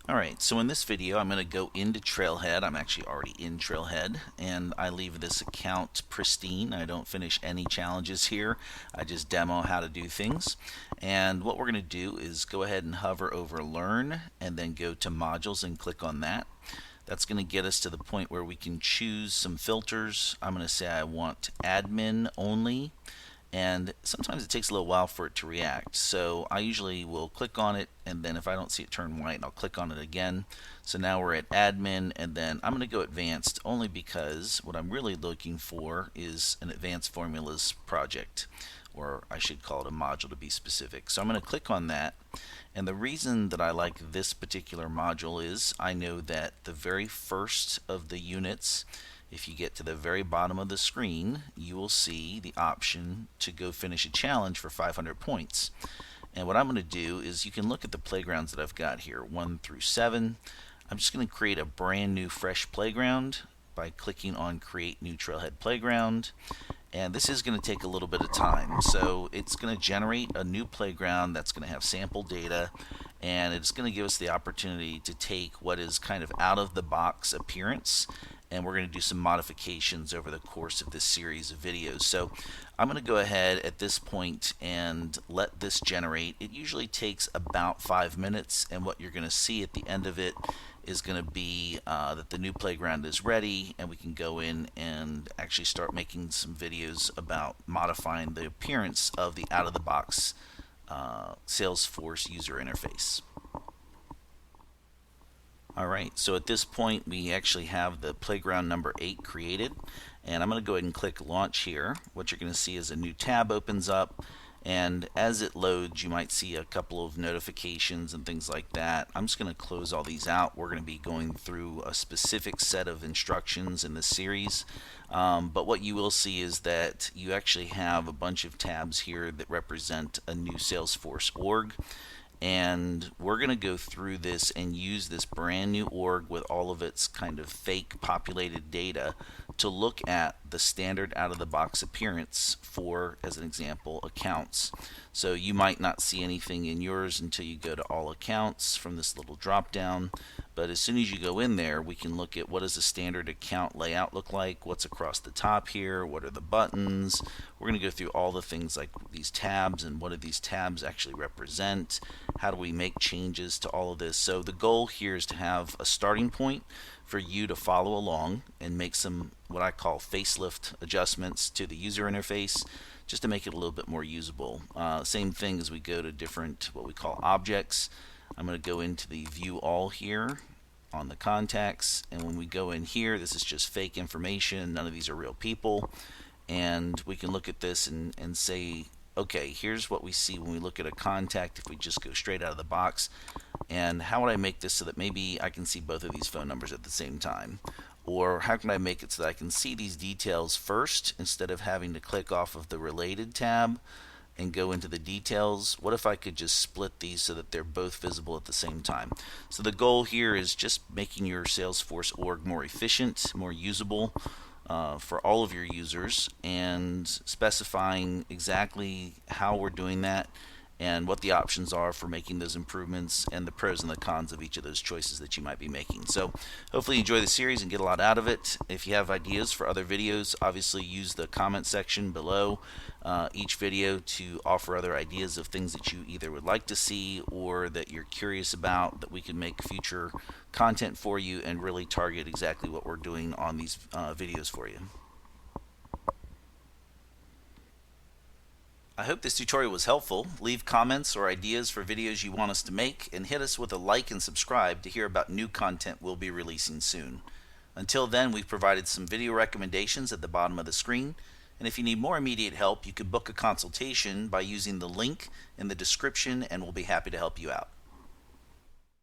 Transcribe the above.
Alright, so in this video I'm going to go into Trailhead. I'm actually already in Trailhead, and I leave this account pristine. I don't finish any challenges here. I just demo how to do things. And what we're going to do is go ahead and hover over Learn, and then go to Modules and click on that. That's going to get us to the point where we can choose some filters. I'm going to say I want admin only, and sometimes it takes a little while for it to react. So I usually will click on it, and then if I don't see it turn white, I'll click on it again. So now we're at admin, and then I'm going to go advanced only because what I'm really looking for is an advanced formulas project, or I should call it a module to be specific. So I'm going to click on that, and the reason that I like this particular module is I know that the very first of the units, if you get to the very bottom of the screen, you will see the option to go finish a challenge for 500 points. And what I'm going to do is, you can look at the playgrounds that I've got here, 1 through 7. I'm just going to create a brand new fresh playground by clicking on Create New Trailhead Playground. And this is going to take a little bit of time. So it's going to generate a new playground that's going to have sample data, and it's going to give us the opportunity to take what is kind of out of the box appearance, and we're going to do some modifications over the course of this series of videos. So I'm going to go ahead at this point and let this generate. It usually takes about 5 minutes, and what you're going to see at the end of it is going to be that the new playground is ready, and we can go in and actually start making some videos about modifying the appearance of the out-of-the-box Salesforce user interface. Alright, so at this point we actually have the playground number 8 created, and I'm going to go ahead and click launch here. What you're going to see is a new tab opens up, and as it loads you might see a couple of notifications and things like that. I'm just going to close all these out. We're going to be going through a specific set of instructions in this series, but what you will see is that you actually have a bunch of tabs here that represent a new Salesforce org. And we're going to go through this and use this brand new org with all of its kind of fake populated data to look at the standard out-of-the-box appearance for, as an example, accounts. So you might not see anything in yours until you go to all accounts from this little drop down, but as soon as you go in there, we can look at what does a standard account layout look like, what's across the top here, what are the buttons. We're going to go through all the things like these tabs and what do these tabs actually represent, how do we make changes to all of this. So the goal here is to have a starting point for you to follow along and make some what I call facelift adjustments to the user interface, just to make it a little bit more usable. Same thing as we go to different what we call objects. I'm going to go into the view all here on the contacts, and when we go in here, this is just fake information. None of these are real people, and we can look at this and say, okay, here's what we see when we look at a contact if we just go straight out of the box. And how would I make this so that maybe I can see both of these phone numbers at the same time? Or how can I make it so that I can see these details first instead of having to click off of the related tab and go into the details? What if I could just split these so that they're both visible at the same time? So the goal here is just making your Salesforce org more efficient, more usable for all of your users, and specifying exactly how we're doing that and what the options are for making those improvements and the pros and the cons of each of those choices that you might be making. So hopefully you enjoy the series and get a lot out of it. If you have ideas for other videos, obviously use the comment section below each video to offer other ideas of things that you either would like to see or that you're curious about, that we can make future content for you and really target exactly what we're doing on these videos for you. I hope this tutorial was helpful. Leave comments or ideas for videos you want us to make, and hit us with a like and subscribe to hear about new content we'll be releasing soon. Until then, we've provided some video recommendations at the bottom of the screen, and if you need more immediate help, you can book a consultation by using the link in the description, and we'll be happy to help you out.